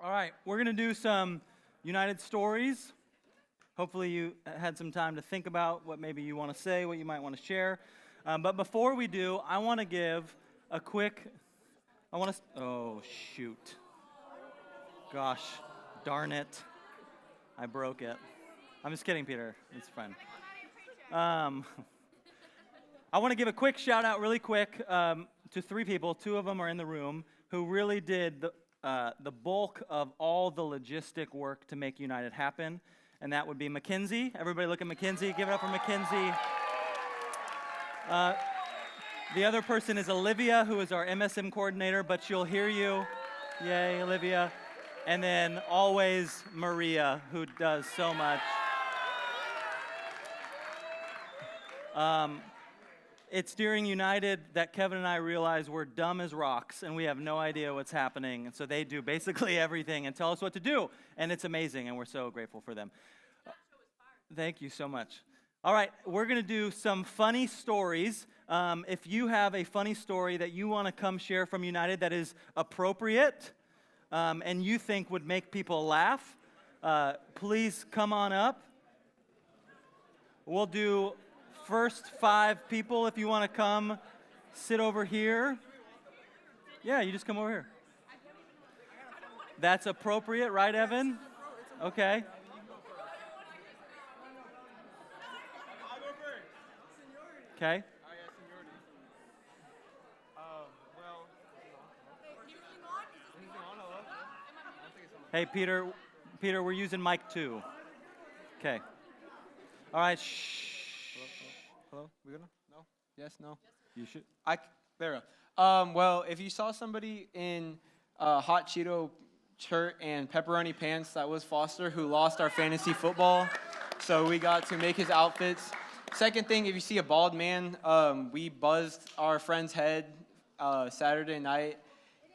All right, we're going to do some United stories. Hopefully you had some time to think about what maybe you want to say, what you might want to share. But before we do, I want to give a quick, oh, shoot. Gosh, darn it. I broke it. I'm just kidding, Peter. It's fine. I want to give a quick shout out really quick to three people. Two of them are in the room who really did the bulk of all the logistic work to make United happen. And that would be Mackenzie. Everybody look at Mackenzie. Give it up for Mackenzie. The other person is Olivia, who is our MSM coordinator, but she'll hear you. Yay, Olivia. And then always Maria, who does so much. It's during United that Kevin and I realize we're dumb as rocks and we have no idea what's happening. And so they do basically everything and tell us what to do. And it's amazing, and we're so grateful for them. Thank you so much. All right, we're going to do some funny stories. If you have a funny story that you want to come share from United that is appropriate and you think would make people laugh, please come on up. We'll do first 5 people. If you want to come sit over here. Yeah, you just come over here. That's appropriate, right, Evan? Okay. Okay. Hey, Peter, we're using mic 2. Okay. All right. Shh. Hello? We gonna? No? Yes? No? You should. There we go. Well, if you saw somebody in hot Cheeto shirt and pepperoni pants, that was Foster, who lost our fantasy football. So we got to make his outfits. Second thing, if you see a bald man, we buzzed our friend's head Saturday night,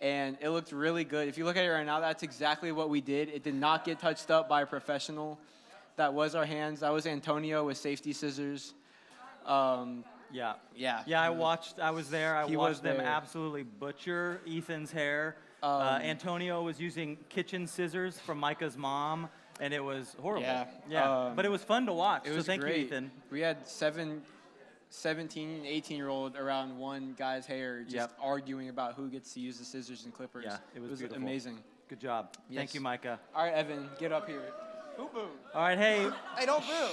and it looked really good. If you look at it right now, that's exactly what we did. It did not get touched up by a professional. That was our hands. That was Antonio with safety scissors. Yeah. I was there. I watched them absolutely butcher Ethan's hair. Antonio was using kitchen scissors from Micah's mom, and it was horrible. Yeah. But it was fun to watch. It was thank great. you, Ethan. We had 17, 18-year-old around one guy's hair just arguing about who gets to use the scissors and clippers. Yeah, it was beautiful. Amazing. Good job. Yes. Thank you, Micah. All right, Evan, get up here. Boo-boo. All right, hey. Hey, don't boo.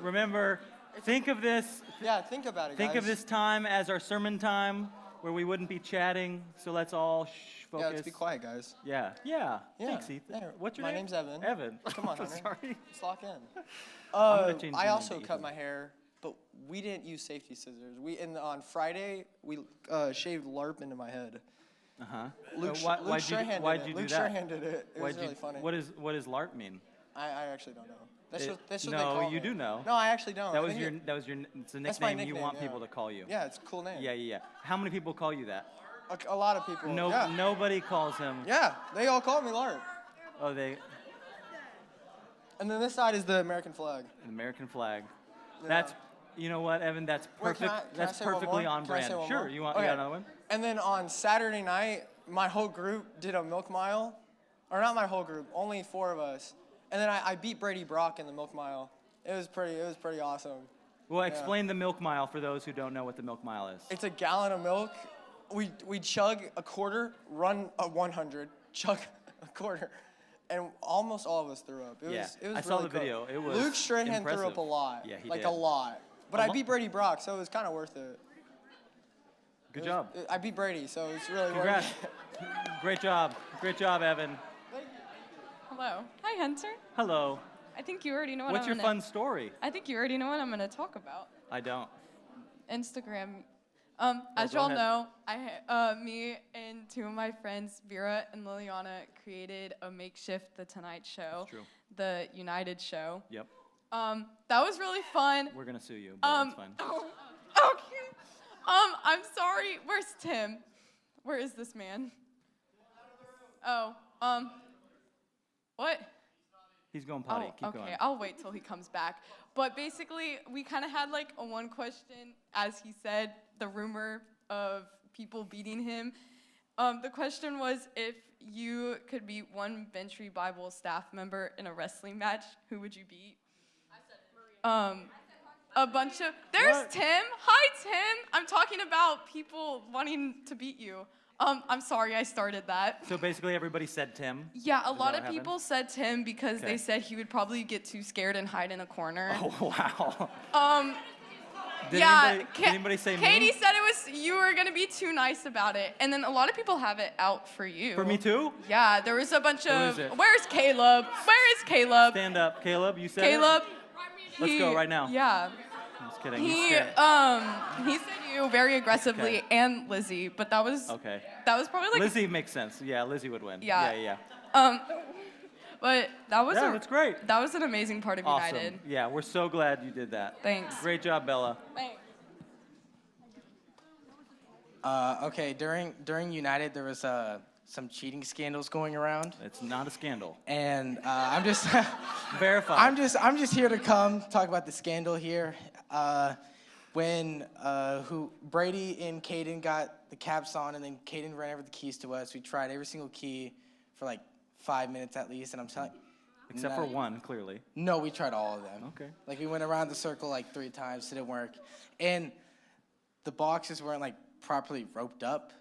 Remember, think of this. Yeah, think about it, Think guys. of this time as our sermon time, where we wouldn't be chatting. So let's all focus. Yeah, let's be quiet, guys. Yeah. Thanks, Ethan. Yeah. What's your My name? name's Evan. Evan. Come on, Hunter. Sorry. Let's lock in. I'm gonna change my I name also to cut Ethan. my hair, but we didn't use safety scissors. On Friday, we shaved LARP into my head. Uh-huh. Luke Why'd you do Luke that? Strahan did it. It was really funny. What does LARP mean? I actually don't know. That's what they No, call you me. do know. No, I actually don't. It's a That's my nickname you nickname, want yeah. people to call you. Yeah, it's a cool name. Yeah. How many people call you that? A lot of people. Yeah. Nobody calls him. Yeah, they all call me LARP. Oh, they. And then this side is the American flag. An American flag. Yeah. That's, you know what, Evan? That's Wait, perfect. can I That's say one perfectly more? on Can I brand. say one Sure. more? You got Okay. another one? And then on Saturday night, my whole group did a milk mile. Or not my whole group, only 4 of us. And then I beat Brady Brock in the milk mile. It was pretty awesome. Well, explain the milk mile for those who don't know what the milk mile is. It's a gallon of milk. We chug a quarter, run a 100, chug a quarter. And almost all of us threw up. It was I really saw the cool. video. It was Luke Strahan impressive. threw up a lot. Yeah, he like did. a lot. But I beat Brady Brock, so it was kind of worth it. Good job. I beat Brady, so it's really Congrats. worth it. Great job, Evan. Hello. Hi, Hunter. Hello. I think you already know what What's your fun story? I think you already know what I'm going to talk about. I don't. Instagram. As go y'all ahead. know, me and 2 of my friends, Vera and Liliana, created a makeshift The Tonight Show. That's true. The United Show. Yep. That was really fun. We're gonna sue you, but that's fine. Okay. I'm sorry. Where's Tim? Where is this man? Oh, what? He's going potty. Keep okay. going. I'll wait till he comes back. But basically, we kind of had like a one question, as he said, the rumor of people beating him. The question was, if you could beat one Bentry Bible staff member in a wrestling match, who would you beat? I said Maria. A bunch of, there's What? Tim. Hi, Tim. I'm talking about people wanting to beat you. I'm sorry I started that. So basically everybody said Tim. Yeah, a Is lot that of what people said Tim because Okay. they said he would probably get too scared and hide in a corner. Oh, wow. Did Yeah, anybody say Katie me? said you were gonna be too nice about it, and then a lot of people have it out for you. For me too? Yeah, there was a bunch of. is it? Where's Caleb? Where is Caleb? Stand up. Caleb, you said it? Caleb. Let's go right now. Yeah. I'm just kidding. He's He scared. said you very aggressively Okay. and Lizzie, but that was Okay. probably like Lizzie makes sense. Yeah, Lizzie would win. Yeah. Yeah. but that was Yeah, that's great. That was an amazing part of Awesome. United. Yeah, we're so glad you did that. Thanks. Great job, Bella. Thanks. Okay, during United, there was some cheating scandals going around, It's not a scandal. and I'm just Verified. I'm just here to talk about the scandal here. When Brady and Caden got the caps on, and then Caden ran over the keys to us. We tried every single key for like 5 minutes at least, and I'm telling. Except for one, clearly. No, we tried all of them. Okay. Like we went around the circle like 3 times, it didn't work, and the boxes weren't like properly roped up,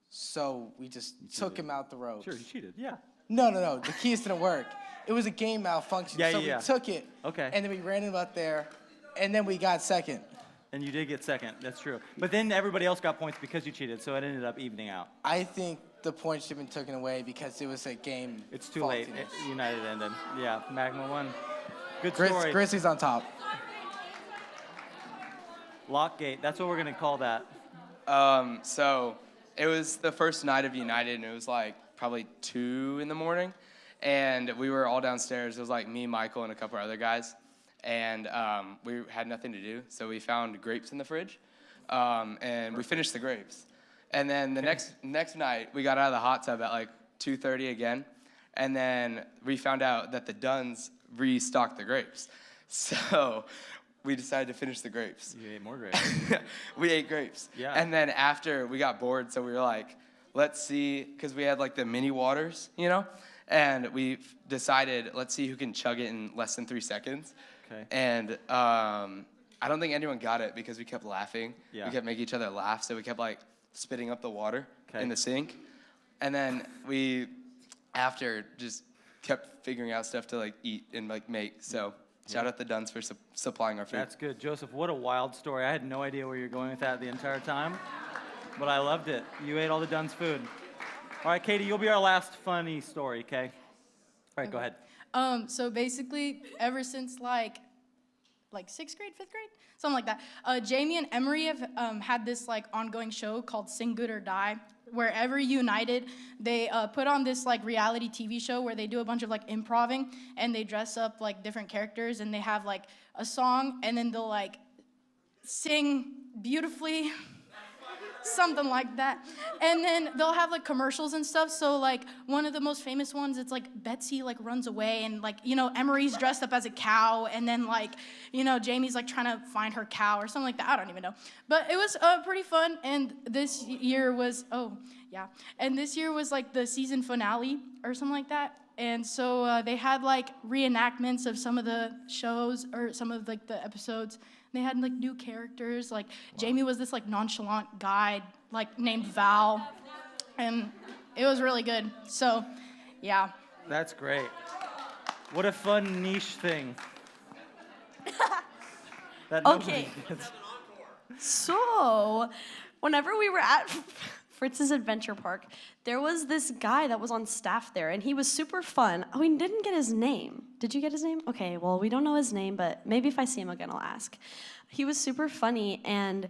so we just took him out the ropes. Sure, you cheated. Yeah. No, the keys didn't work. It was a game malfunction, Yeah, so yeah. we took it, Okay. and then we ran him up there, and then we got second. And you did get second. That's true. But then everybody else got points because you cheated, so it ended up evening out. I think the points should have been taken away because it was a game. It's too late. faultiness. United ended. Yeah, Magma won. Good Grizz- story. Grizzlies on top. Lockgate. That's what we're going to call that. So it was the first night of United, and it was like probably 2 in the morning, and we were all downstairs. It was like me, Michael, and a couple other guys, and we had nothing to do, so we found grapes in the fridge, and we finished the grapes. And then the next night, we got out of the hot tub at like 2:30 again, and then we found out that the Duns restocked the grapes, so we decided to finish the grapes. You ate more grapes. We ate grapes. Yeah. And then after we got bored, so we were like, let's see, because we had like the mini waters, and we decided, let's see who can chug it in less than 3 seconds. Okay. And I don't think anyone got it because we kept laughing. Yeah. We kept making each other laugh, so we kept like spitting up the water Okay. in the sink. And then we, after, just kept figuring out stuff to like eat and like make. So shout out the Duns for supplying our food. That's good. Joseph, what a wild story. I had no idea where you were going with that the entire time, but I loved it. You ate all the Dunn's food. All right, Katie, you'll be our last funny story, okay? All right, go ahead. So basically, ever since like 6th grade, 5th grade, something like that, Jamie and Emery have had this like ongoing show called Sing Good or Die. Wherever United, they put on this like reality TV show where they do a bunch of like improving, and they dress up like different characters, and they have like a song, and then they'll like sing beautifully. Something like that. And then they'll have like commercials and stuff. So like one of the most famous ones, it's like Betsy like runs away, and like, Emery's dressed up as a cow, and then like, Jamie's like trying to find her cow or something like that. I don't even know. But it was pretty fun. And this year was, and this year was like the season finale or something like that. And so they had like reenactments of some of the shows or some of like the episodes. They had like new characters. Like Jamie was this like nonchalant guy like named Val, and it was really good. So, yeah. That's great. What a fun niche thing. That nobody Okay. gets. So, whenever we were at Fritz's Adventure Park, there was this guy that was on staff there, and he was super fun. Oh, we didn't get his name. Did you get his name? Okay, well, we don't know his name, but maybe if I see him again, I'll ask. He was super funny, and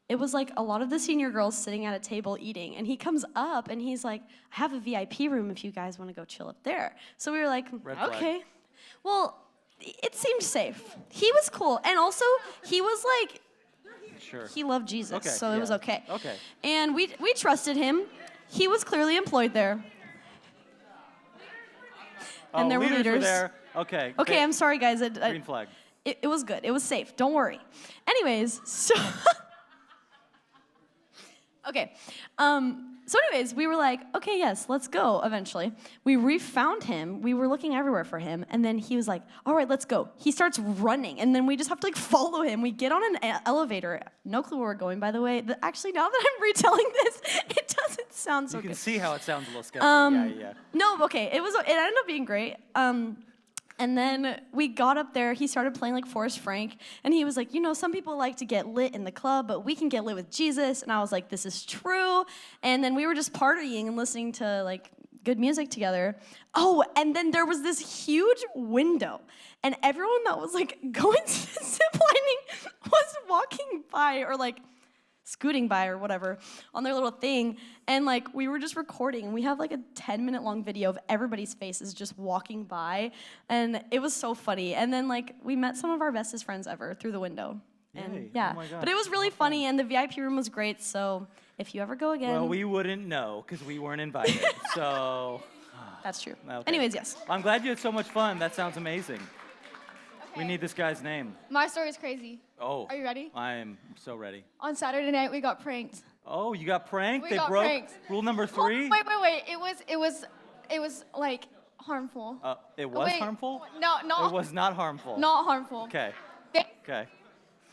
it was like a lot of the senior girls sitting at a table eating, and he comes up, and he's like, I have a VIP room if you guys want to go chill up there. So we were like, Red flag. okay. Well, it seemed safe. He was cool, and also, he was like, Sure. he loved Jesus, Okay, so it was yeah. okay. Okay. And we trusted him. He was clearly employed there. And there were leaders leaders. there. Okay. Okay, I'm sorry, guys. Green flag. It was good. It was safe. Don't worry. Anyways, so Okay. So anyways, we were like, okay, yes, let's go eventually. We refound him. We were looking everywhere for him. And then he was like, all right, let's go. He starts running. And then we just have to like follow him. We get on an elevator. No clue where we're going, by the way. Actually, now that I'm retelling this, it doesn't sound so You can good. see how it sounds a little sketchy. Yeah. No, okay. It ended up being great. And then we got up there, he started playing like Forrest Frank, and he was like, you know, some people like to get lit in the club, but we can get lit with Jesus. And I was like, this is true. And then we were just partying and listening to like good music together. Oh, and then there was this huge window, and everyone that was like going ziplining was walking by or like scooting by or whatever on their little thing, and like we were just recording, and we have like a 10-minute long video of everybody's faces just walking by, and it was so funny. And then like we met some of our bestest friends ever through the window, and Yay. yeah, Oh my gosh, but it was really funny, and the VIP room was great. So if you ever go again, Well, we wouldn't know because we weren't invited. So, that's true. okay. Anyways, yes. I'm glad you had so much fun. That sounds amazing. We need this guy's name. My story is crazy. Oh. Are you ready? I am so ready. On Saturday night, we got pranked. Oh, you got pranked? We They got broke pranked. rule number 3? Wait. It was like harmful. It was Wait, harmful? No, It was not harmful. not harmful. Okay. They- Okay.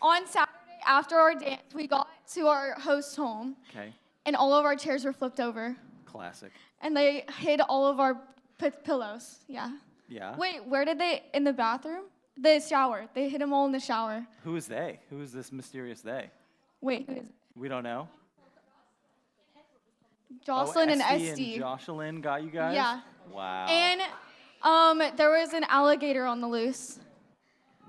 On Saturday, after our dance, we got to our host home, Okay. and all of our chairs were flipped over, Classic. and they hid all of our pillows. Yeah. Yeah. Wait, where did they? In the bathroom? The shower. They hid them all in the shower. Who is they? Who is this mysterious they? Wait, who is it? We don't know. Jocelyn and Esty Esty. and Jocelyn got you guys? Yeah. Wow. And there was an alligator on the loose.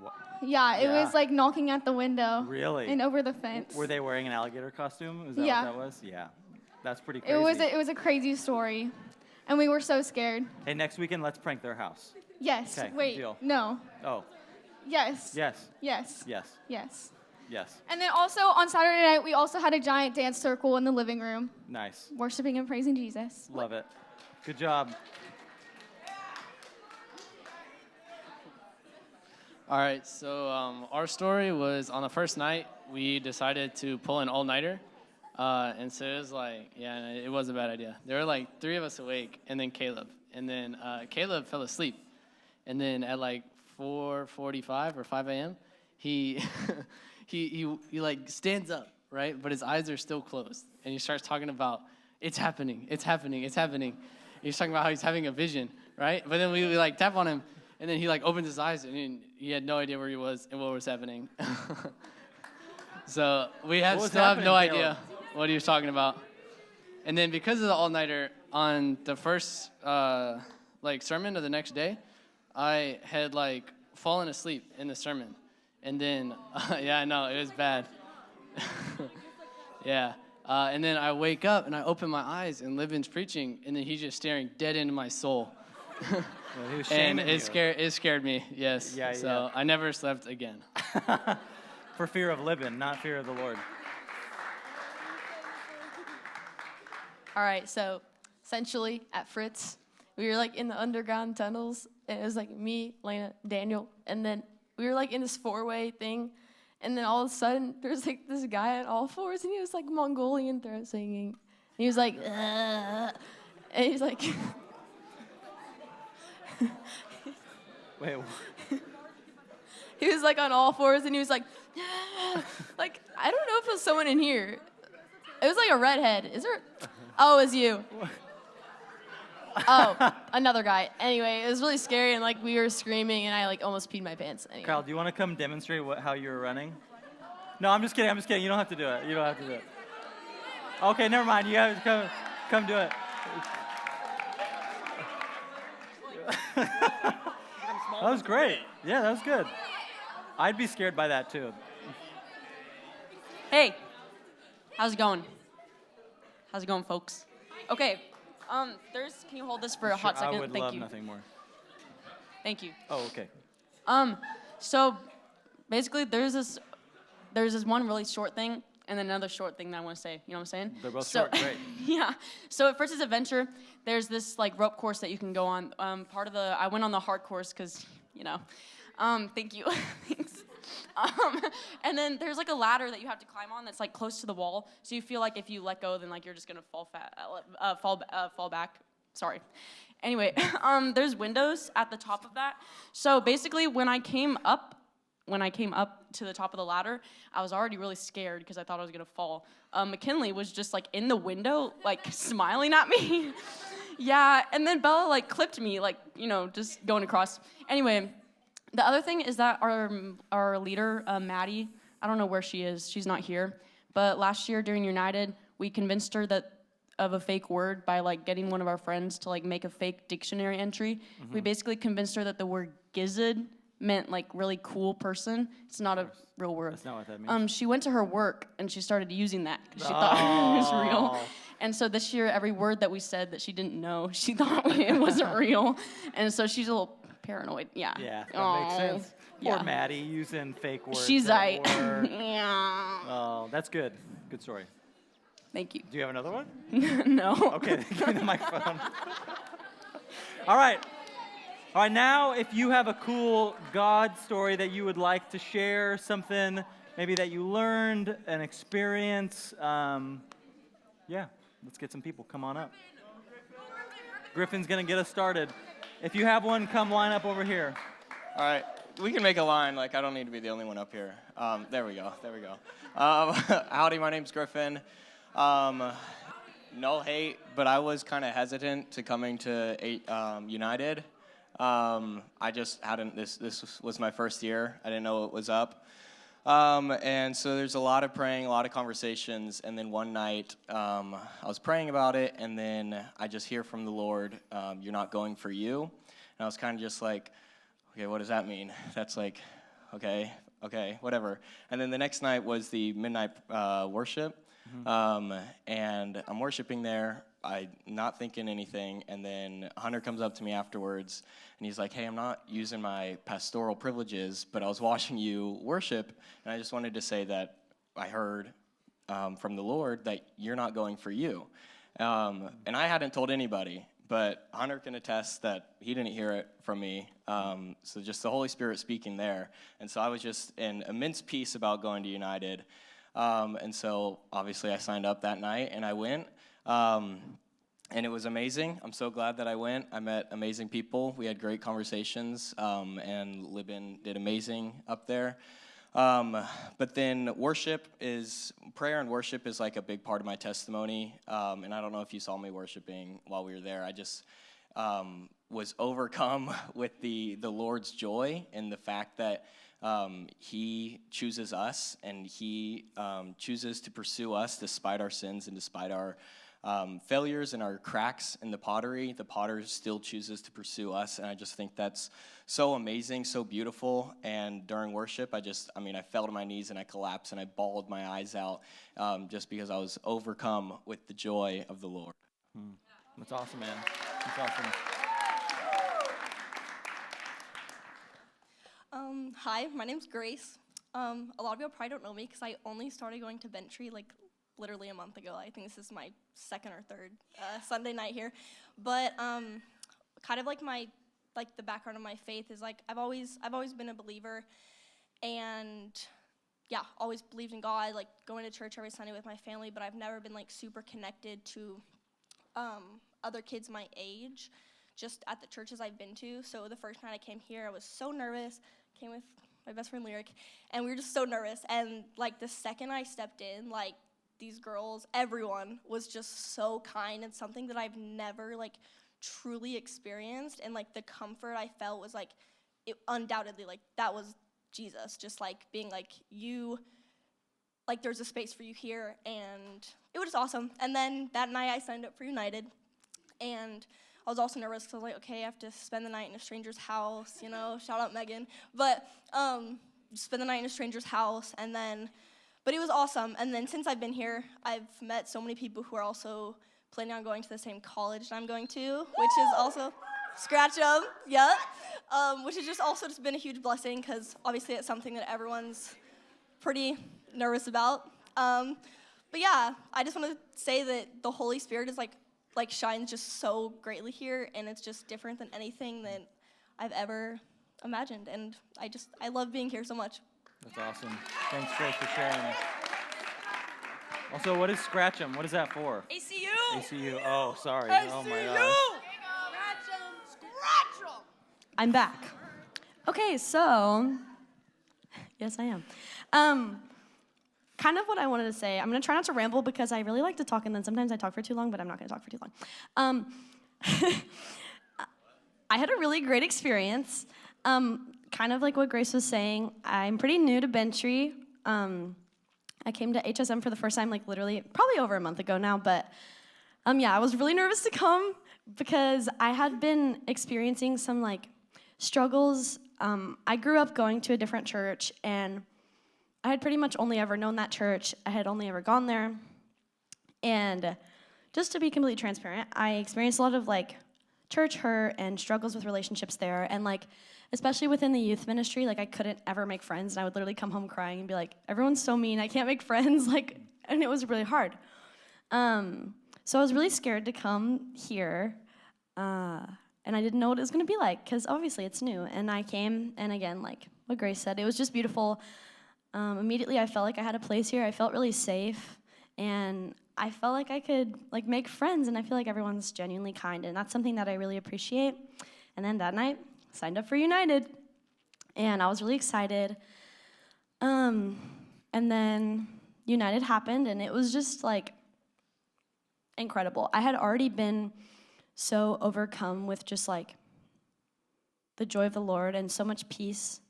Wha- Yeah, it Yeah. was like knocking at the window. Really? And over the fence. Were they wearing an alligator costume? Is that Yeah. what that was? Yeah. That's pretty crazy. It was a crazy story, and we were so scared. Hey, next weekend, let's prank their house. Yes. Okay, Wait. deal. No. Oh, Yes. yes, Yes. yes, Yes. yes. And then also on Saturday night, we also had a giant dance circle in the living room, Nice. worshiping and praising Jesus. Love it. Good job. All right, so our story was on the first night, we decided to pull an all-nighter. And so it was like, yeah, it was a bad idea. There were like 3 of us awake, and then Caleb. And then Caleb fell asleep. And then at like 4:45 or 5 a.m., he, he like stands up, right? But his eyes are still closed. And he starts talking about, it's happening. And he's talking about how he's having a vision, right? But then we like tap on him, and then he like opens his eyes, and he had no idea where he was and what was happening. So we What was still have no happening, idea what he was talking about. And then because of the all-nighter, on the first like sermon of the next day, I had like fallen asleep in the sermon. And then, yeah, I know, it was bad. Yeah. And then I wake up and I open my eyes and Libin's preaching, and then he's just staring dead into my soul. Well, he was And shaming you. it scared me, yes. Yeah, so yeah. I never slept again. For fear of Libin, not fear of the Lord. All right, so essentially at Fritz, we were like in the underground tunnels, and it was like me, Lena, Daniel, and then we were like in this 4-way thing, and then all of a sudden there's like this guy on all fours, and he was like Mongolian throat singing. And he was like, and he's like, Wait, he was like on all fours, and he was like, like I don't know if it was someone in here. It was like a redhead. Is there? Oh, it was you. Oh, another guy. Anyway, it was really scary, and like we were screaming, and I like almost peed my pants. Anyway. Kyle, do you want to come demonstrate how you were running? No, I'm just kidding. You don't have to do it. You don't have to do it. Okay, never mind. You have to come do it. That was great. Yeah, that was good. I'd be scared by that too. Hey, how's it going? How's it going, folks? Okay, can you hold this for a hot second? I would Thank love you. nothing more. Thank you. Oh, okay. So basically there's this one really short thing and then another short thing that I want to say. You know what I'm saying? They're both So- short. Great. Yeah. So at Fritz's Adventure, there's this like rope course that you can go on. I went on the hard course because, you know. Thank you. Thanks. And then there's like a ladder that you have to climb on that's like close to the wall. So you feel like if you let go, then like you're just gonna fall back. Sorry. Anyway, there's windows at the top of that. So basically, when I came up to the top of the ladder, I was already really scared because I thought I was gonna fall. McKinley was just like in the window, like smiling at me. Yeah, and then Bella like clipped me, like, you know, just going across. Anyway, the other thing is that our leader, Maddie, I don't know where she is. She's not here. But last year during United, we convinced her of a fake word by like getting one of our friends to like make a fake dictionary entry. We basically convinced her that the word gizzard meant like really cool person. It's not a real word. That's not what that means. She went to her work and she started using that because she thought it was real. And so this year, every word that we said that she didn't know, she thought it wasn't real. And so she's a little paranoid. Yeah. Yeah, that makes sense. Poor Yeah. Maddie using fake words. She's at like, work. yeah. Oh, that's good. Good story. Thank you. Do you have another one? No. Okay, give me the microphone. All right. All right, now if you have a cool God story that you would like to share, something maybe that you learned, an experience, yeah, let's get some people. Come on up. Griffin's going to get us started. If you have one, come line up over here. All right, we can make a line. Like, I don't need to be the only one up here. There we go. Howdy, my name's Griffin. No hate, but I was kind of hesitant to coming to United. I just hadn't. This was my first year. I didn't know what was up. And so there's a lot of praying, a lot of conversations, and then one night I was praying about it, and then I just hear from the Lord, "You're not going for you." And I was kind of just like, okay, what does that mean? That's like, okay, whatever. And then the next night was the midnight worship, and I'm worshiping there. I'm not thinking anything, and then Hunter comes up to me afterwards, and he's like, hey, I'm not using my pastoral privileges, but I was watching you worship, and I just wanted to say that I heard from the Lord that you're not going for you. And I hadn't told anybody, but Hunter can attest that he didn't hear it from me, so just the Holy Spirit speaking there. And so I was just in immense peace about going to United, and so obviously I signed up that night, and I went. And it was amazing. I'm so glad that I went. I met amazing people. We had great conversations, and Libin did amazing up there. But then prayer and worship is like a big part of my testimony. And I don't know if you saw me worshiping while we were there. I just was overcome with the Lord's joy and the fact that He chooses us, and He chooses to pursue us despite our sins and despite our failures and our cracks in the pottery. The potter still chooses to pursue us, and I just think that's so amazing, so beautiful. And during worship, I fell to my knees and I collapsed and I bawled my eyes out just because I was overcome with the joy of the Lord. That's awesome, man. That's awesome. Hi, my name's Grace. A lot of people probably don't know me because I only started going to Ventry like literally a month ago. I think this is my second or third Sunday night here. But kind of like the background of my faith is like I've always been a believer, and yeah, always believed in God, like going to church every Sunday with my family, but I've never been like super connected to other kids my age just at the churches I've been to. So the first night I came here, I was so nervous. Came with my best friend Lyric, and we were just so nervous. And like the second I stepped in, like these girls, everyone was just so kind, and something that I've never like truly experienced. And like the comfort I felt was like, it undoubtedly, like that was Jesus, just like being like, you, like there's a space for you here. And it was just awesome. And then that night I signed up for United, and I was also nervous because I was like, okay, I have to spend the night in a stranger's house, you know, shout out Megan. But spend the night in a stranger's house, but it was awesome. And then since I've been here, I've met so many people who are also planning on going to the same college that I'm going to, which is also, scratch them, yeah. Which has just also just been a huge blessing because obviously it's something that everyone's pretty nervous about. But yeah, I just want to say that the Holy Spirit is like shines just so greatly here, and it's just different than anything that I've ever imagined. And I love being here so much. That's awesome. Thanks, Grace, for sharing. Also, what is Scratch 'em? What is that for? ACU. ACU. Oh, sorry. Oh my gosh. I'm back. Okay, so yes, I am. Kind of what I wanted to say. I'm gonna try not to ramble because I really like to talk, and then sometimes I talk for too long, but I'm not gonna talk for too long. I had a really great experience. Kind of like what Grace was saying, I'm pretty new to Bentry. I came to HSM for the first time, like literally, probably over a month ago now, but yeah, I was really nervous to come because I had been experiencing some like struggles. I grew up going to a different church, and I had pretty much only ever known that church. I had only ever gone there. And just to be completely transparent, I experienced a lot of like church hurt and struggles with relationships there. And like, especially within the youth ministry, like I couldn't ever make friends. And I would literally come home crying and be like, everyone's so mean, I can't make friends. Like, and it was really hard. So I was really scared to come here. And I didn't know what it was gonna be like, because obviously it's new. And I came, and again, like what Grace said, it was just beautiful. Immediately I felt like I had a place here. I felt really safe, and I felt like I could like make friends, and I feel like everyone's genuinely kind, and that's something that I really appreciate. And then that night, signed up for United, and I was really excited. And then United happened, and it was just like incredible. I had already been so overcome with just like the joy of the Lord and so much peace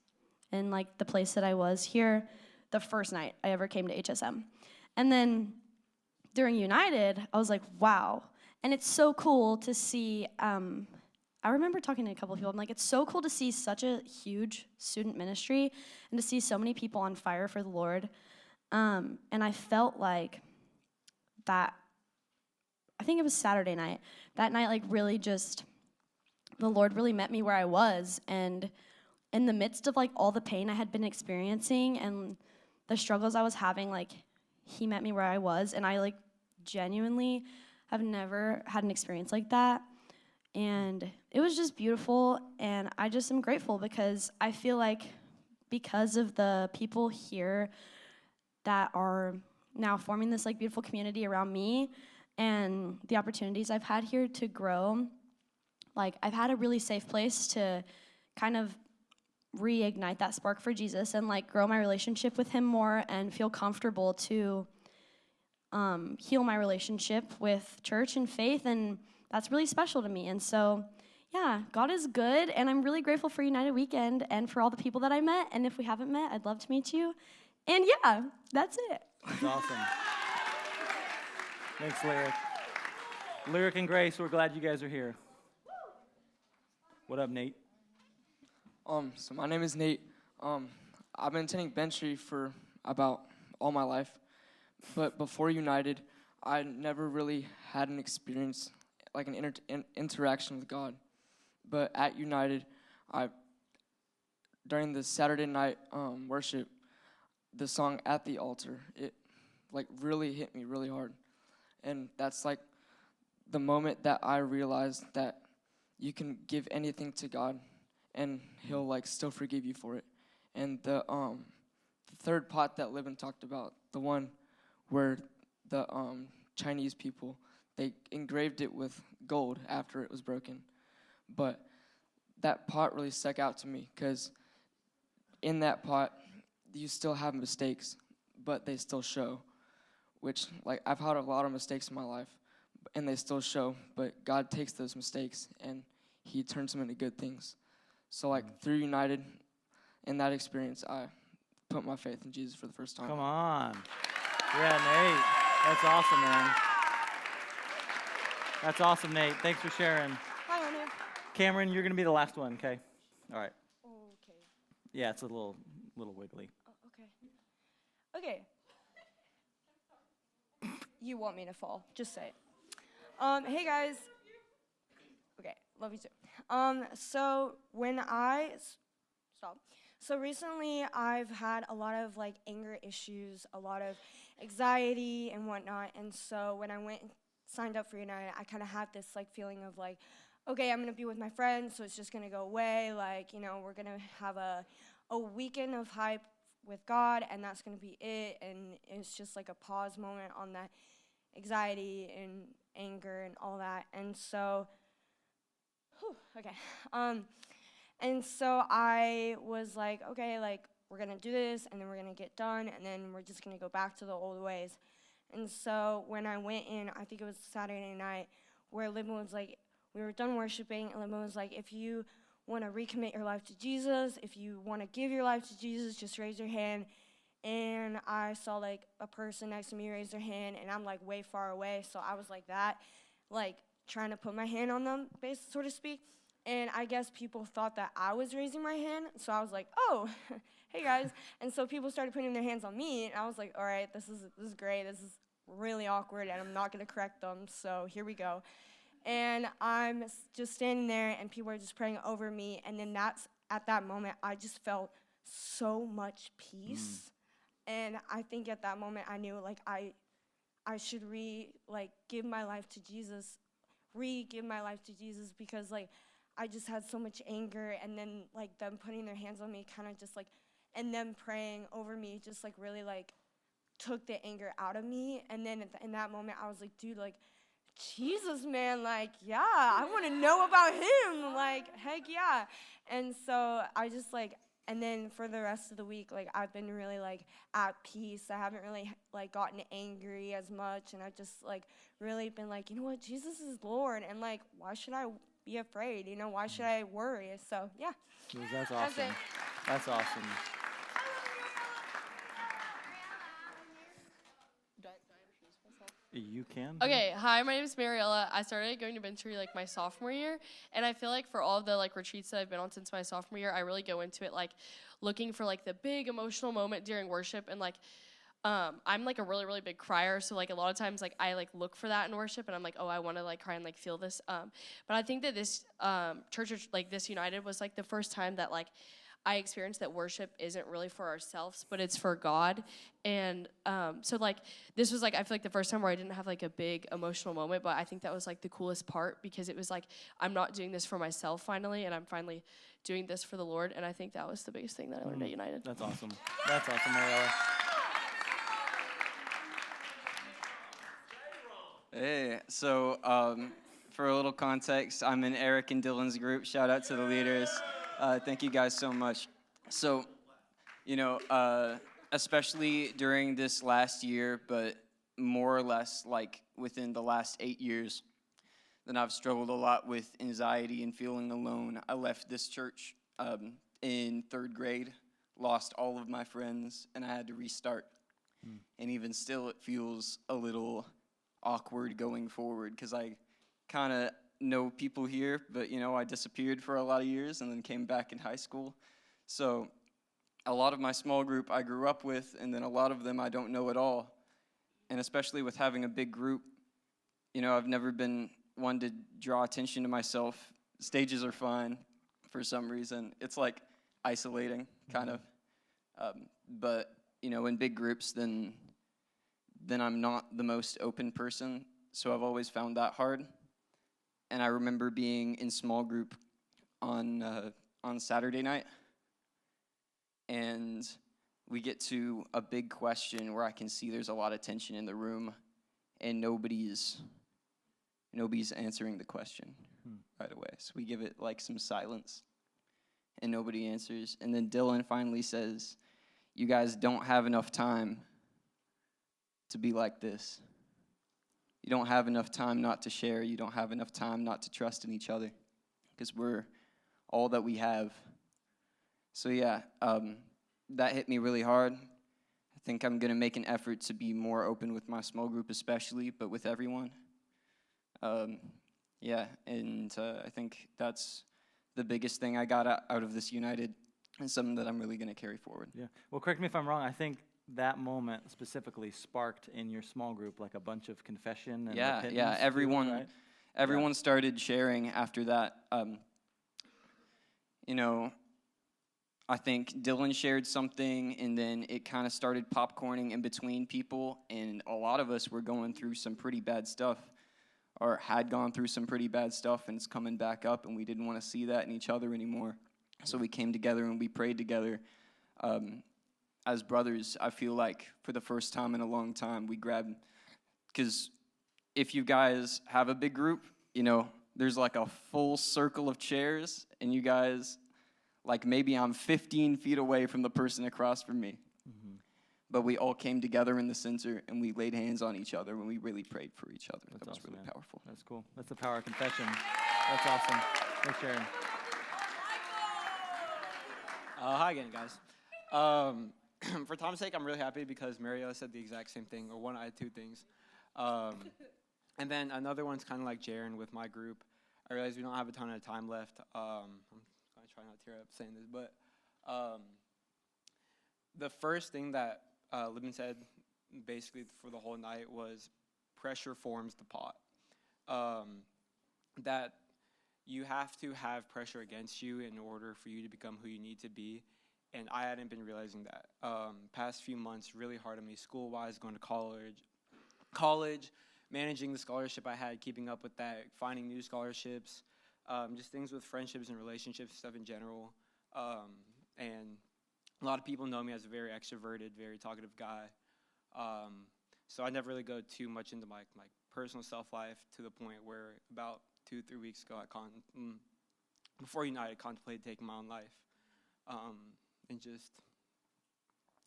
in like the place that I was here the first night I ever came to HSM. And then during United, I was like, wow. And it's so cool to see, I remember talking to a couple of people, I'm like, it's so cool to see such a huge student ministry and to see so many people on fire for the Lord. And I felt like that, I think it was Saturday night, that night like really just, the Lord really met me where I was, and in the midst of like all the pain I had been experiencing and the struggles I was having, like he met me where I was, and I like genuinely have never had an experience like that. And it was just beautiful, and I just am grateful because I feel like because of the people here that are now forming this like beautiful community around me and the opportunities I've had here to grow, like I've had a really safe place to kind of reignite that spark for Jesus and like grow my relationship with him more and feel comfortable to heal my relationship with church and faith, and that's really special to me. And so yeah, God is good, and I'm really grateful for United Weekend and for all the people that I met, and if we haven't met, I'd love to meet you. And yeah, that's it. That's awesome. Thanks, Lyric. Lyric and Grace, we're glad you guys are here. What up, Nate? So my name is Nate. I've been attending Bentry for about all my life, but before United, I never really had an experience, like an interaction with God. But at United, during the Saturday night worship, the song "At the Altar," it like really hit me really hard, and that's like the moment that I realized that you can give anything to God, and he'll like still forgive you for it. And the third pot that Libin talked about, the one where the Chinese people, they engraved it with gold after it was broken. But that pot really stuck out to me because in that pot, you still have mistakes, but they still show, which like I've had a lot of mistakes in my life and they still show, but God takes those mistakes and he turns them into good things. So like through United, in that experience, I put my faith in Jesus for the first time. Come on. Yeah, Nate. That's awesome, man. That's awesome, Nate. Thanks for sharing. Hi, Anu. Cameron, you're going to be the last one, okay? All right. Okay. Yeah, it's a little wiggly. Oh, okay. You want me to fall? Just say it. Hey guys. Okay, love you too. So when stop. So recently I've had a lot of like anger issues, a lot of anxiety and whatnot. And so when I went and signed up for United, I kind of had this like feeling of like, okay, I'm gonna be with my friends, so it's just gonna go away. Like, you know, we're gonna have a weekend of hype with God, and that's going to be it. And it's just like a pause moment on that anxiety and anger and all that. And so, okay. And so I was like, okay, like, we're going to do this, and then we're going to get done, and then we're just going to go back to the old ways. And so when I went in, I think it was Saturday night, where Libby was like, we were done worshiping, and Libby was like, if you want to recommit your life to Jesus, if you want to give your life to Jesus, just raise your hand. And I saw like a person next to me raise their hand, and I'm like way far away, so I was like that, like trying to put my hand on them, so to speak. And I guess people thought that I was raising my hand, so I was like, oh, hey guys. And so people started putting their hands on me, and I was like, all right, this is great, this is really awkward, and I'm not gonna correct them, so here we go. And I'm just standing there, and people are just praying over me, and then at that moment, I just felt so much peace. And I think at that moment, I knew, like, I should give my life to Jesus, give my life to Jesus, because, like, I just had so much anger, and then, like, them putting their hands on me kind of just, like, and them praying over me just, like, really, like, took the anger out of me. And then in that moment, I was like, dude, like, Jesus, man, like, yeah, I want to know about him, like, heck yeah. And so I just, like, and then for the rest of the week, like, I've been really, like, at peace. I haven't really, like, gotten angry as much, and I've just, like, really been like, you know what, Jesus is Lord, and, like, why should I be afraid, you know, why should I worry? So, yeah. That's That's awesome. it. That's awesome. You can. Okay, hi, my name is Mariella. I started going to Venturi like my sophomore year, and I feel like for all of the like retreats that I've been on since my sophomore year, I really go into it like looking for like the big emotional moment during worship, and like I'm like a really really big crier, so like a lot of times like I like look for that in worship, and I'm like, oh, I want to like cry and like feel this. But I think that this church like this United was like the first time that like I experienced that worship isn't really for ourselves, but it's for God. And so like this was like I feel like the first time where I didn't have like a big emotional moment, but I think that was like the coolest part, because it was like I'm not doing this for myself finally, and I'm finally doing this for the Lord. And I think that was the biggest thing that I learned at United. That's awesome. That's awesome, Mariella. Hey, so for a little context, I'm in Eric and Dylan's group. Shout out to the leaders. Thank you guys so much. So, you know, especially during this last year, but more or less like within the last 8 years, then I've struggled a lot with anxiety and feeling alone. I left this church in 3rd grade, lost all of my friends, and I had to restart. And even still, it feels a little awkward going forward, because I kind of know people here, but you know, I disappeared for a lot of years and then came back in high school. So a lot of my small group I grew up with, and then a lot of them I don't know at all. And especially with having a big group, you know, I've never been one to draw attention to myself. Stages are fine for some reason. It's like isolating, kind of. But you know, in big groups, then I'm not the most open person, so I've always found that hard. And I remember being in small group on Saturday night, and we get to a big question where I can see there's a lot of tension in the room, and nobody's answering the question right away. So we give it like some silence, and nobody answers. And then Dylan finally says, "You guys don't have enough time to be like this. You don't have enough time not to share. You don't have enough time not to trust in each other, because we're all that we have." So yeah, that hit me really hard. I think I'm going to make an effort to be more open with my small group especially, but with everyone. Yeah, and I think that's the biggest thing I got out of this United, and something that I'm really going to carry forward. Yeah. Well, correct me if I'm wrong. I think that moment specifically sparked in your small group like a bunch of confession and repentance. Yeah. Right? Everyone started sharing after that. You know, I think Dylan shared something, and then it kind of started popcorning in between people, and a lot of us were going through some pretty bad stuff, or had gone through some pretty bad stuff, and it's coming back up, and we didn't want to see that in each other anymore. So we came together and we prayed together. as brothers, I feel like for the first time in a long time, we grab, because if you guys have a big group, you know, there's like a full circle of chairs, and you guys, like maybe I'm 15 feet away from the person across from me. But we all came together in the center, and we laid hands on each other, and we really prayed for each other. That was awesome, really man. powerful. That's cool. That's the power of confession. That's awesome. Thanks, Sharon. Hi again, guys. For Tom's sake, I'm really happy because Mariella said the exact same thing, or one out of two things. And then another one's kind of like Jaren with my group. I realize we don't have a ton of time left. I'm going to try not to tear up saying this, but the first thing that Libin said basically for the whole night was pressure forms the pot. That you have to have pressure against you in order for you to become who you need to be. And I hadn't been realizing that. Past few months, really hard on me school-wise, going to college, managing the scholarship I had, keeping up with that, finding new scholarships, just things with friendships and relationships, stuff in general. And a lot of people know me as a very extroverted, very talkative guy. So I never really go too much into my personal self-life to the point where about 2-3 weeks ago, before United, contemplated taking my own life. And just,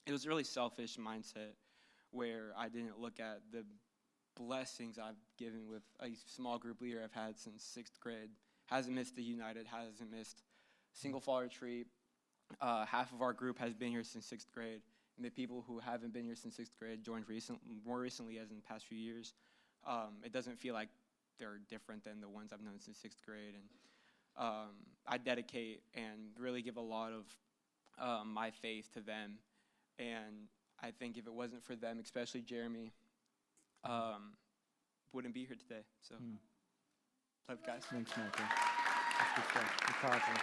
it was a really selfish mindset where I didn't look at the blessings I've given with a small group leader I've had since 6th grade. Hasn't missed a United, hasn't missed a single fall retreat. Half of our group has been here since 6th grade. And the people who haven't been here since 6th grade joined more recently as in the past few years. It doesn't feel like they're different than the ones I've known since 6th grade. And I dedicate and really give a lot of my faith to them. And I think if it wasn't for them, especially Jeremy, wouldn't be here today. So, love you guys. Thanks, Michael. That's good stuff. It's powerful.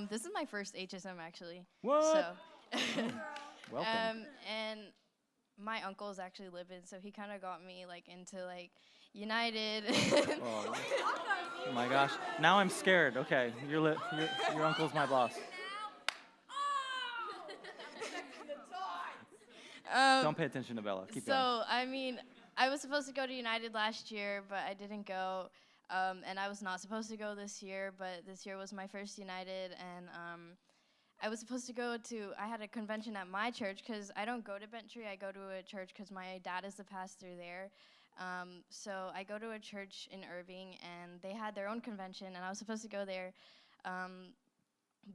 This is my first HSM actually. What? So, Welcome. and my uncle's actually living, so he kind of got me like into like United. Oh. Oh my gosh. Now I'm scared. Okay, your uncle's my boss. Don't pay attention to Bella. Keep going. So, I mean, I was supposed to go to United last year, but I didn't go. And I was not supposed to go this year, but this year was my first United, and I was supposed to go to, I had a convention at my church, because I don't go to Bentry, I go to a church because my dad is the pastor there. So I go to a church in Irving, and they had their own convention, and I was supposed to go there,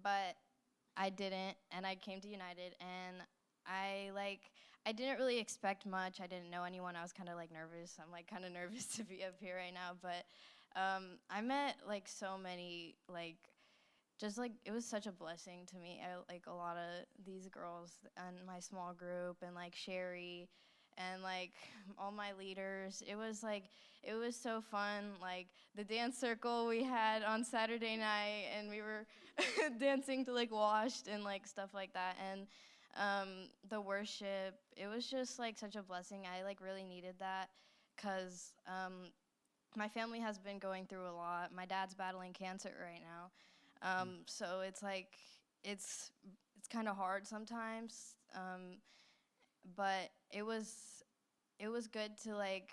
but I didn't, and I came to United, and I didn't really expect much. I didn't know anyone. I was kind of like nervous. I'm like kind of nervous to be up here right now, but I met like so many just like it was such a blessing to me. I like a lot of these girls in my small group, and like Sherry, and like all my leaders. It was so fun. Like the dance circle we had on Saturday night, and we were dancing to like Washed and like stuff like that, and the worship. It was just like such a blessing. I like really needed that, cause my family has been going through a lot. My dad's battling cancer right now. So it's like, it's kind of hard sometimes, but it was good to like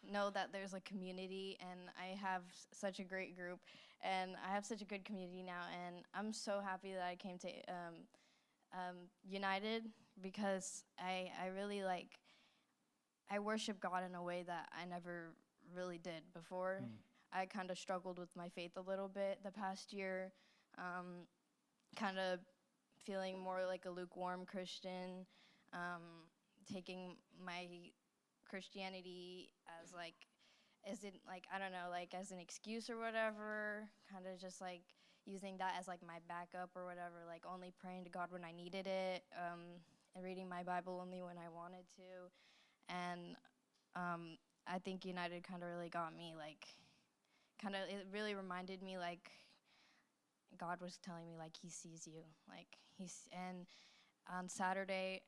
know that there's a community, and I have such a great group, and I have such a good community now, and I'm so happy that I came to United, because I really I worship God in a way that I never really did before. I kind of struggled with my faith a little bit the past year, kind of feeling more like a lukewarm Christian, taking my Christianity as I don't know, like as an excuse or whatever, kind of just like using that as like my backup or whatever, like only praying to God when I needed it, and reading my Bible only when I wanted to. And I think United kind of really got me, it really reminded me like God was telling me like he sees you, and on Saturday,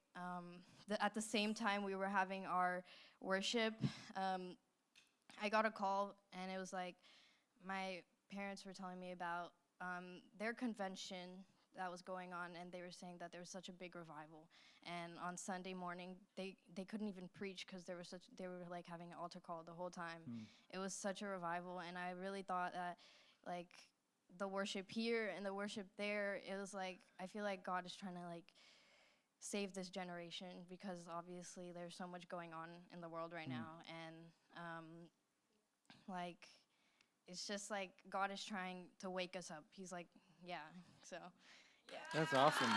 at the same time we were having our worship, I got a call, and it was like my parents were telling me about their convention that was going on, and they were saying that there was such a big revival. And on Sunday morning, they couldn't even preach because they were like having an altar call the whole time. It was such a revival, and I really thought that like the worship here and the worship there, it was like I feel like God is trying to like save this generation, because obviously there's so much going on in the world right now, and like it's just like God is trying to wake us up. He's like, yeah, so yeah. That's awesome.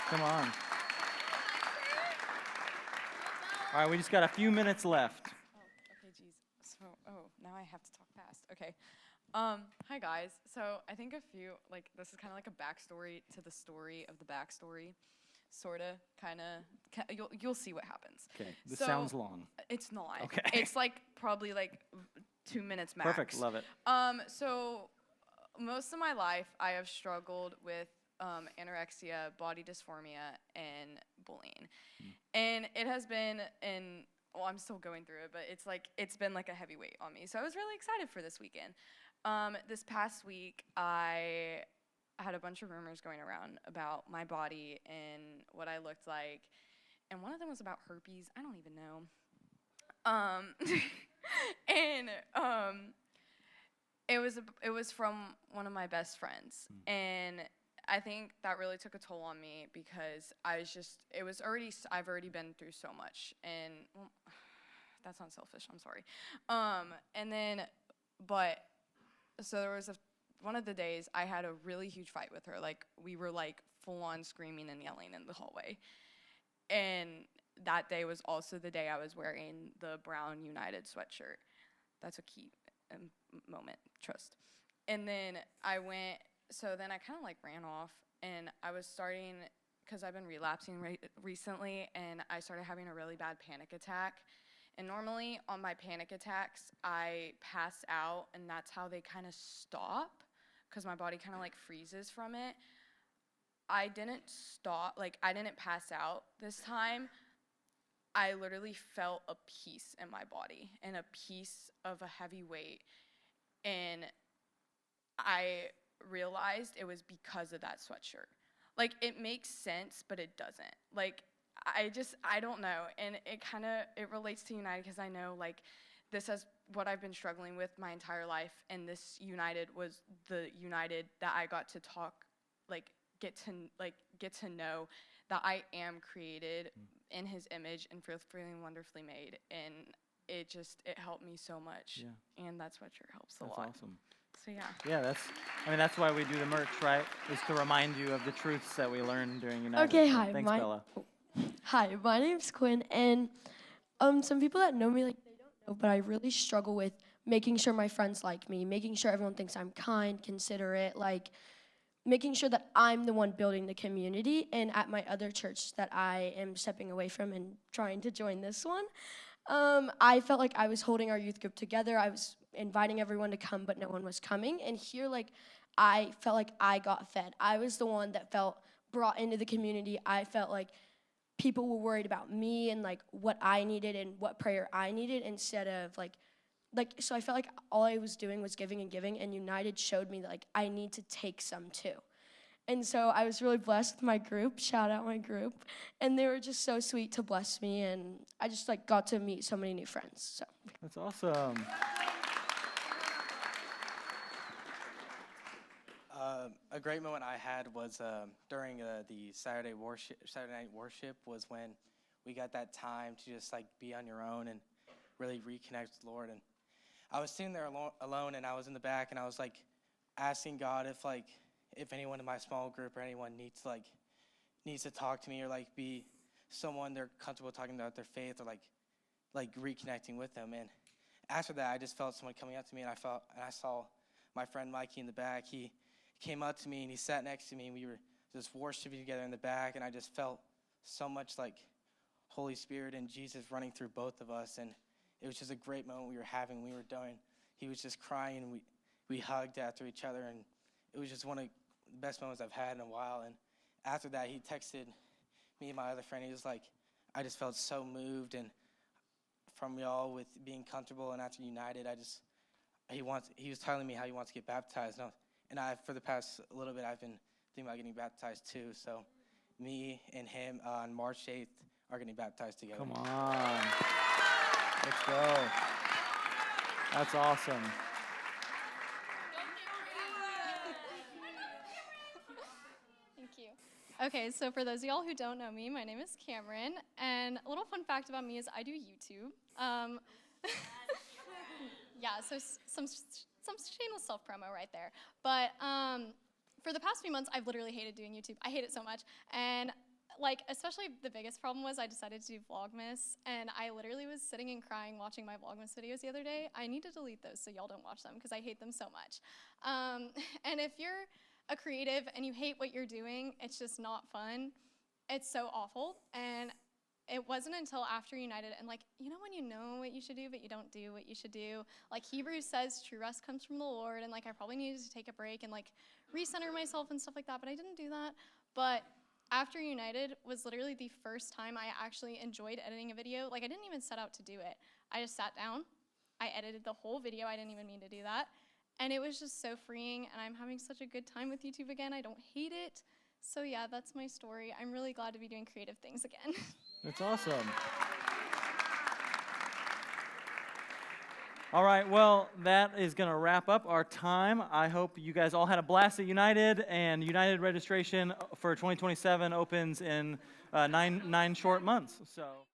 Come on. All right, we just got a few minutes left. Okay, geez. So, now I have to talk fast. Okay. Hi guys. So I think this is kind of like a backstory to the story of the backstory. Sorta, kinda. You'll see what happens. Okay, this sounds long. It's not. Okay. It's like probably like 2 minutes max. Perfect, love it. So most of my life I have struggled with anorexia, body dysphoria, and bullying. And it has been I'm still going through it, but it's been like a heavy weight on me. So I was really excited for this weekend. This past week, I had a bunch of rumors going around about my body and what I looked like. And one of them was about herpes. I don't even know. It was from one of my best friends. And I think that really took a toll on me, because I've already been through so much, and well, that's not selfish, I'm sorry. So there was one of the days I had a really huge fight with her. Like, we were like full on screaming and yelling in the hallway. And that day was also the day I was wearing the brown United sweatshirt. That's a key moment, trust. And then I kind of like ran off, and I was starting, because I've been relapsing recently, and I started having a really bad panic attack. And normally on my panic attacks, I pass out, and that's how they kind of stop, because my body kind of like freezes from it. I didn't stop, I didn't pass out this time. I literally felt a peace in my body, and a piece of a heavy weight. And I realized it was because of that sweatshirt. Like, it makes sense, but it doesn't. Like, I don't know. And it relates to United, because I know, like, this is what I've been struggling with my entire life, and this United was the United that I got to get to know that I am created in His image and fearfully and wonderfully made. And it helped me so much. Yeah. And that sweatshirt helps a That's lot. awesome. So yeah. Yeah, that's why we do the merch, right? Is to remind you of the truths that we learned during United. Okay, So hi. Thanks, Bella. Hi, my name's Quinn, and some people that know me, they don't know, but I really struggle with making sure my friends like me, making sure everyone thinks I'm kind, considerate, making sure that I'm the one building the community. And at my other church that I am stepping away from and trying to join this one, I felt like I was holding our youth group together. I was inviting everyone to come, but no one was coming. And here, I felt like I got fed. I was the one that felt brought into the community. I felt like people were worried about me and what I needed and what prayer I needed, instead of so I felt like all I was doing was giving and giving, and United showed me that I need to take some too. And so I was really blessed with my group. Shout out my group. And they were just so sweet to bless me, and I just got to meet so many new friends. So That's awesome. A great moment I had was during the Saturday night worship, was when we got that time to just be on your own and really reconnect with the Lord. And I was sitting there alone, and I was in the back, and I was asking God if anyone in my small group or anyone needs to talk to me, or be someone they're comfortable talking about their faith, or reconnecting with them. And after that, I just felt someone coming up to me, and I saw my friend Mikey in the back. He came up to me, and he sat next to me, and we were just worshiping together in the back, and I just felt so much Holy Spirit and Jesus running through both of us. And it was just a great moment we were having. He was just crying, and we hugged after each other, and it was just one of the best moments I've had in a while. And after that, he texted me and my other friend. He was like, I just felt so moved, and from y'all with being comfortable, and after United, he was telling me how he wants to get baptized. and for the past little bit, I've been thinking about getting baptized too. So me and him on March 8th are getting baptized together. Come on. Let's go. That's awesome. Thank you. Okay, so for those of y'all who don't know me, my name is Cameron, and a little fun fact about me is I do YouTube. Yeah, so some shameless self-promo right there. But for the past few months, I've literally hated doing YouTube. I hate it so much. And like, especially the biggest problem was I decided to do Vlogmas, and I literally was sitting and crying watching my Vlogmas videos the other day. I need to delete those so y'all don't watch them because I hate them so much. And if you're a creative and you hate what you're doing, it's just not fun. It's so awful. And it wasn't until after United and like, you know when you know what you should do but you don't do what you should do? Like Hebrews says true rest comes from the Lord, and like I probably needed to take a break and like recenter myself and stuff like that, but I didn't do that. But after United was literally the first time I actually enjoyed editing a video. Like I didn't even set out to do it. I just sat down, I edited the whole video, I didn't even mean to do that. And it was just so freeing, and I'm having such a good time with YouTube again. I don't hate it. So yeah, that's my story. I'm really glad to be doing creative things again. That's awesome. All right, well, that is going to wrap up our time. I hope you guys all had a blast at United, and United registration for 2027 opens in nine short months. So.